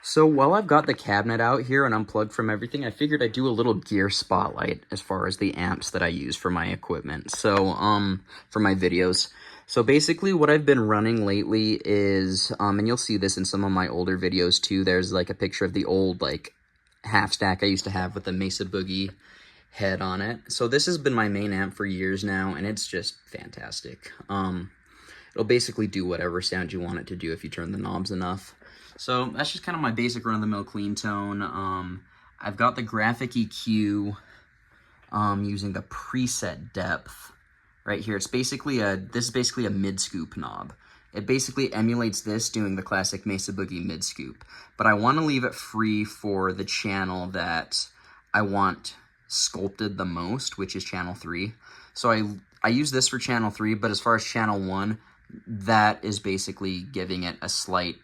So while I've got the cabinet out here and unplugged from everything, I figured I'd do a little gear spotlight as far as the amps that I use for my equipment. So, for my videos. So basically what I've been running lately is, and you'll see this in some of my older videos too, there's like a picture of the old, like, half stack I used to have with the Mesa Boogie head on it. So this has been my main amp for years now, and it's just fantastic. It'll basically do whatever sound you want it to do if you turn the knobs enough. So that's just kind of my basic run-of-the-mill clean tone. I've got the graphic EQ using the preset depth right here. This is basically a mid-scoop knob. It basically emulates this doing the classic Mesa Boogie mid-scoop. But I want to leave it free for the channel that I want sculpted the most, which is channel 3. So I use this for channel 3, but as far as channel 1, that is basically giving it a slight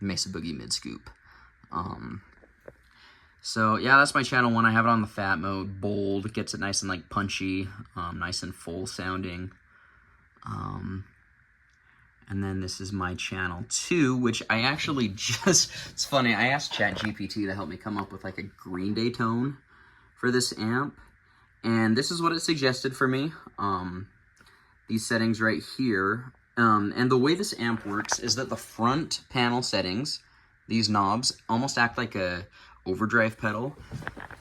Mesa Boogie mid-scoop. So yeah, that's my channel 1. I have it on the fat mode, bold, gets it nice and like punchy, nice and full sounding. And then this is my channel 2, which I actually it's funny, I asked ChatGPT to help me come up with like a Green Day tone for this amp, and this is what it suggested for me. These settings right here. And the way this amp works is that the front panel settings, these knobs, almost act like a overdrive pedal,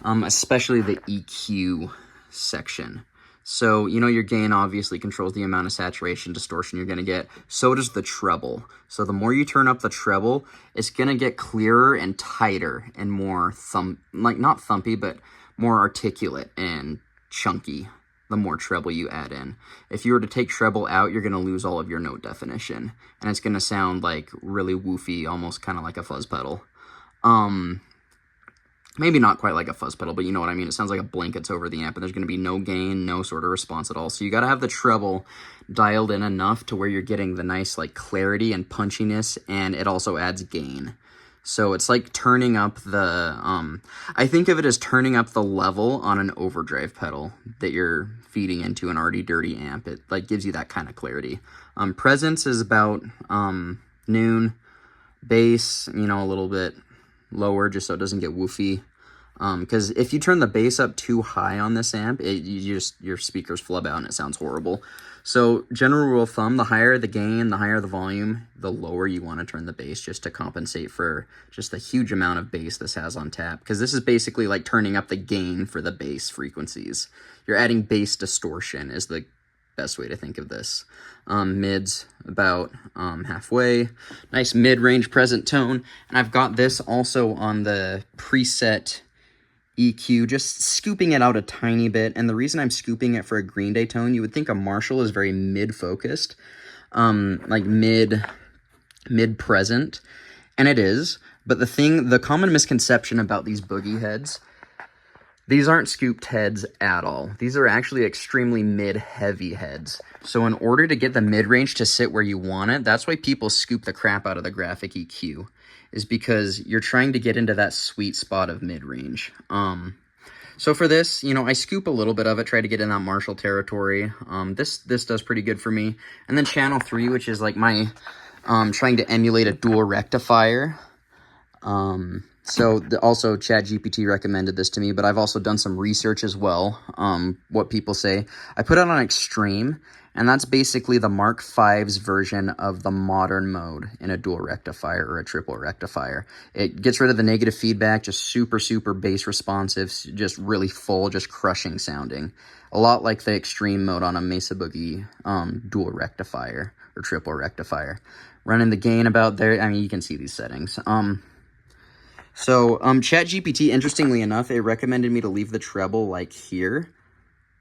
especially the EQ section. So, you know, your gain obviously controls the amount of saturation, distortion you're going to get. So does the treble. So the more you turn up the treble, it's going to get clearer and tighter and more not thumpy, but more articulate and chunky the more treble you add in. If you were to take treble out, you're going to lose all of your note definition, and it's going to sound like really woofy, almost kind of like a fuzz pedal. Maybe not quite like a fuzz pedal, but you know what I mean. It sounds like a blanket's over the amp, and there's going to be no gain, no sort of response at all. So you got to have the treble dialed in enough to where you're getting the nice like clarity and punchiness, and it also adds gain. So it's like turning up the, I think of it as turning up the level on an overdrive pedal that you're feeding into an already dirty amp. It like gives you that kind of clarity. Presence is about noon. Bass, you know, a little bit lower just so it doesn't get woofy. Because if you turn the bass up too high on this amp, your speakers flub out and it sounds horrible. So general rule of thumb, the higher the gain, the higher the volume, the lower you want to turn the bass just to compensate for just the huge amount of bass this has on tap. Because this is basically like turning up the gain for the bass frequencies. You're adding bass distortion is the best way to think of this. Mids about halfway. Nice mid-range present tone. And I've got this also on the preset EQ, just scooping it out a tiny bit. And the reason I'm scooping it for a Green Day tone, you would think a Marshall is very mid-focused, like mid-present, and it is. But the common misconception about these Boogie heads, these aren't scooped heads at all. These are actually extremely mid-heavy heads. So in order to get the mid-range to sit where you want it, that's why people scoop the crap out of the graphic EQ, is because you're trying to get into that sweet spot of mid-range. So for this, you know, I scoop a little bit of it, try to get in that Marshall territory. This does pretty good for me. And then channel 3, which is like my trying to emulate a dual rectifier. Also ChatGPT recommended this to me, but I've also done some research as well, what people say. I put it on extreme, and that's basically the Mark V's version of the modern mode in a dual rectifier or a triple rectifier. It gets rid of the negative feedback, just super, super bass responsive, just really full, just crushing sounding. A lot like the extreme mode on a Mesa Boogie dual rectifier or triple rectifier. Running the gain about there, I mean, you can see these settings. ChatGPT, interestingly enough, it recommended me to leave the treble like here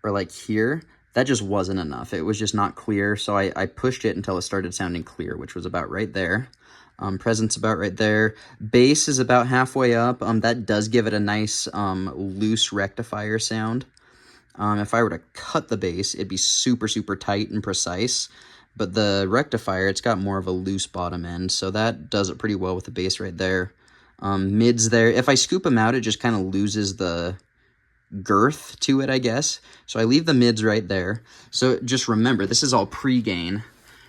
or like here. That just wasn't enough. It was just not clear, so I pushed it until it started sounding clear, which was about right there. Presence about right there. Bass is about halfway up. That does give it a nice loose rectifier sound. If I were to cut the bass, it'd be super, super tight and precise. But the rectifier, it's got more of a loose bottom end, so that does it pretty well with the bass right there. Mids there. If I scoop them out, it just kind of loses the girth to it, I guess. So I leave the mids right there. So just remember, this is all pre-gain,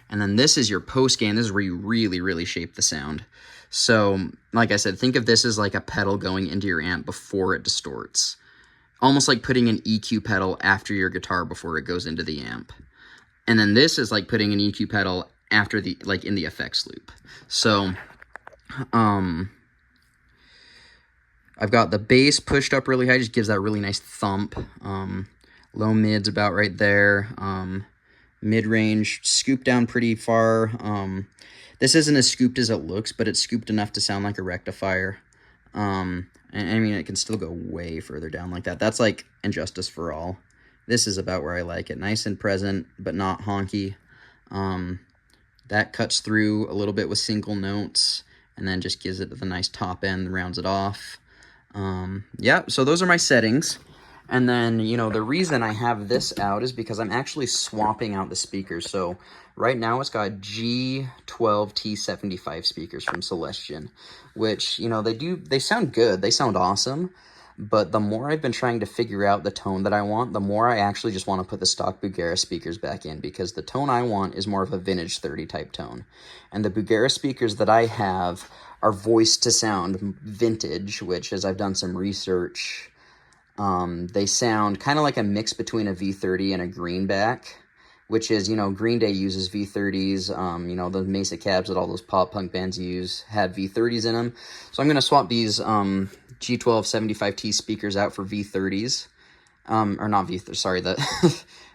and then this is your post-gain. This is where you really, really shape the sound. So, like I said, think of this as like a pedal going into your amp before it distorts. Almost like putting an EQ pedal after your guitar before it goes into the amp. And then this is like putting an EQ pedal after the, like in the effects loop. So, I've got the bass pushed up really high, just gives that really nice thump. Low mid's about right there. Mid-range scooped down pretty far. This isn't as scooped as it looks, but it's scooped enough to sound like a rectifier. And I mean, it can still go way further down like that. That's like Injustice for All. This is about where I like it. Nice and present, but not honky. That cuts through a little bit with single notes, and then just gives it the nice top end, rounds it off. Yeah, so those are my settings. And then, you know, the reason I have this out is because I'm actually swapping out the speakers. So right now it's got G12T75 speakers from Celestion, which, you know, they sound good. They sound awesome. But the more I've been trying to figure out the tone that I want, the more I actually just want to put the stock Bugera speakers back in, because the tone I want is more of a vintage 30 type tone. And the Bugera speakers that I have are voiced to sound vintage, which, as I've done some research, they sound kind of like a mix between a V30 and a greenback, which is, you know, Green Day uses V30s, you know, the Mesa cabs that all those pop punk bands use had V30s in them. So I'm going to swap these G1275T speakers out for V30s, or not V30s, sorry,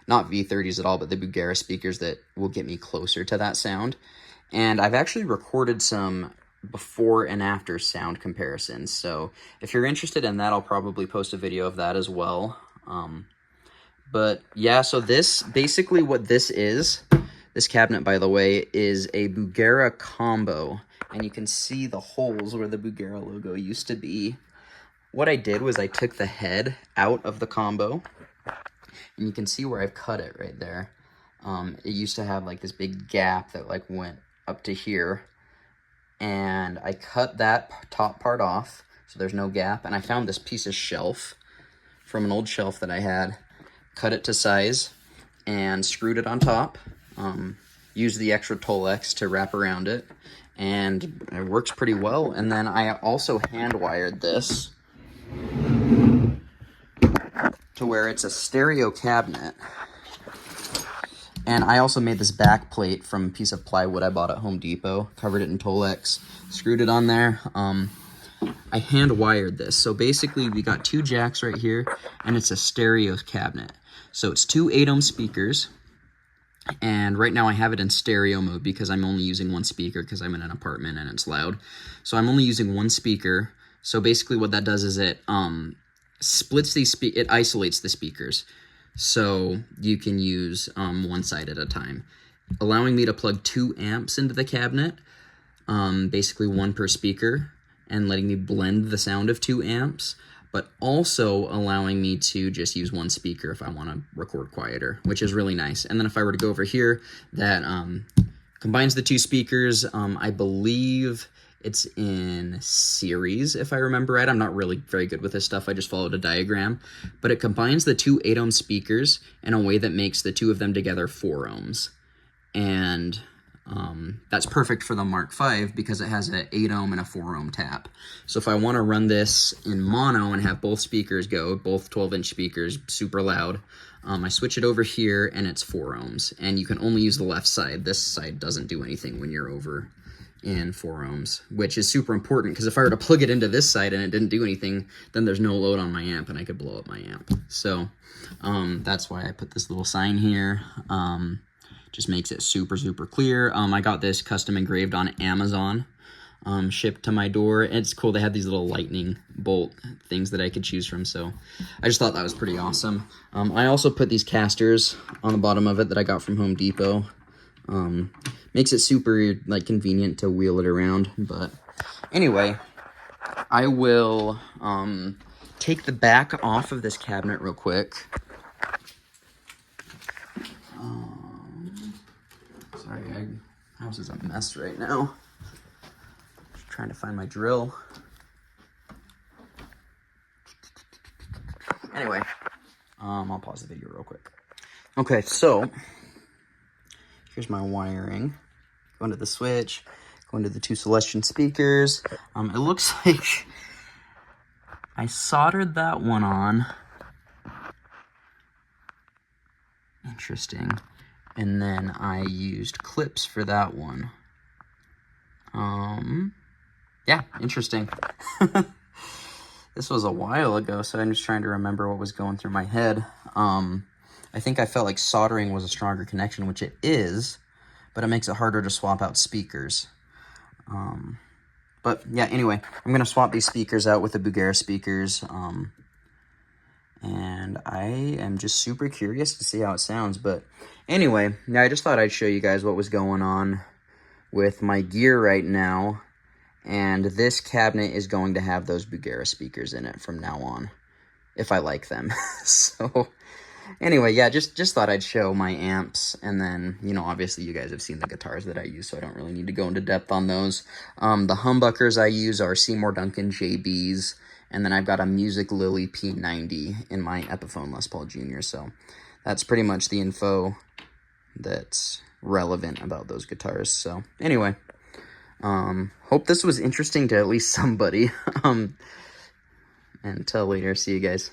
not V30s at all, but the Bugera speakers that will get me closer to that sound. And I've actually recorded some before and after sound comparisons, so if you're interested in that, I'll probably post a video of that as well. But yeah, so this, basically what this is, this cabinet, by the way, is a Bugera combo, and you can see the holes where the Bugera logo used to be. What I did was I took the head out of the combo, and you can see where I've cut it right there. It used to have like this big gap that like went up to here, and I cut that top part off so there's no gap, and I found this piece of shelf from an old shelf that I had, cut it to size, and screwed it on top. Used the extra Tolex to wrap around it, and it works pretty well. And then I also hand wired this to where it's a stereo cabinet. And I also made this back plate from a piece of plywood I bought at Home Depot, covered it in Tolex, screwed it on there. I hand wired this. So basically we got two jacks right here, and it's a stereo cabinet. So it's two 8-ohm speakers, and right now I have it in stereo mode because I'm only using one speaker because I'm in an apartment and it's loud. So I'm only using one speaker. So basically what that does is it splits these, it isolates the speakers. So you can use one side at a time, allowing me to plug 2 amps into the cabinet, basically one per speaker, and letting me blend the sound of 2 amps, but also allowing me to just use one speaker if I want to record quieter, which is really nice. And then if I were to go over here, that combines the 2 speakers. I believe it's in series, if I remember right. I'm not really very good with this stuff. I just followed a diagram. But it combines the 2 8-ohm speakers in a way that makes the 2 of them together 4 ohms. And that's perfect for the Mark V because it has an 8-ohm and a 4-ohm tap. So if I want to run this in mono and have both speakers go, both 12-inch speakers, super loud, I switch it over here and it's 4 ohms. And you can only use the left side. This side doesn't do anything when you're over in 4 ohms, which is super important because if I were to plug it into this side and it didn't do anything, then there's no load on my amp and I could blow up my amp. So that's why I put this little sign here. Just makes it super, super clear. I got this custom engraved on Amazon, shipped to my door. It's cool. They had these little lightning bolt things that I could choose from, so I just thought that was pretty awesome. I also put these casters on the bottom of it that I got from Home Depot. Makes it super like convenient to wheel it around. But anyway, I will take the back off of this cabinet real quick. Sorry, my house is a mess right now. Just trying to find my drill. Anyway, I'll pause the video real quick. Okay, so here's my wiring. Go into the switch, Going to the two Celestion speakers. It looks like I soldered that one on. Interesting. And then I used clips for that one. Yeah, interesting. This was a while ago, so I'm just trying to remember what was going through my head. I think I felt like soldering was a stronger connection, which it is, but it makes it harder to swap out speakers. But yeah, anyway, I'm going to swap these speakers out with the Bugera speakers. And I am just super curious to see how it sounds. But anyway, yeah, I just thought I'd show you guys what was going on with my gear right now. And this cabinet is going to have those Bugera speakers in it from now on, if I like them. So anyway, yeah, just thought I'd show my amps. And then, you know, obviously you guys have seen the guitars that I use, so I don't really need to go into depth on those. The humbuckers I use are Seymour Duncan JBs. And then I've got a Music Lily P90 in my Epiphone Les Paul Jr. So that's pretty much the info that's relevant about those guitars. So anyway, hope this was interesting to at least somebody. Until later, see you guys.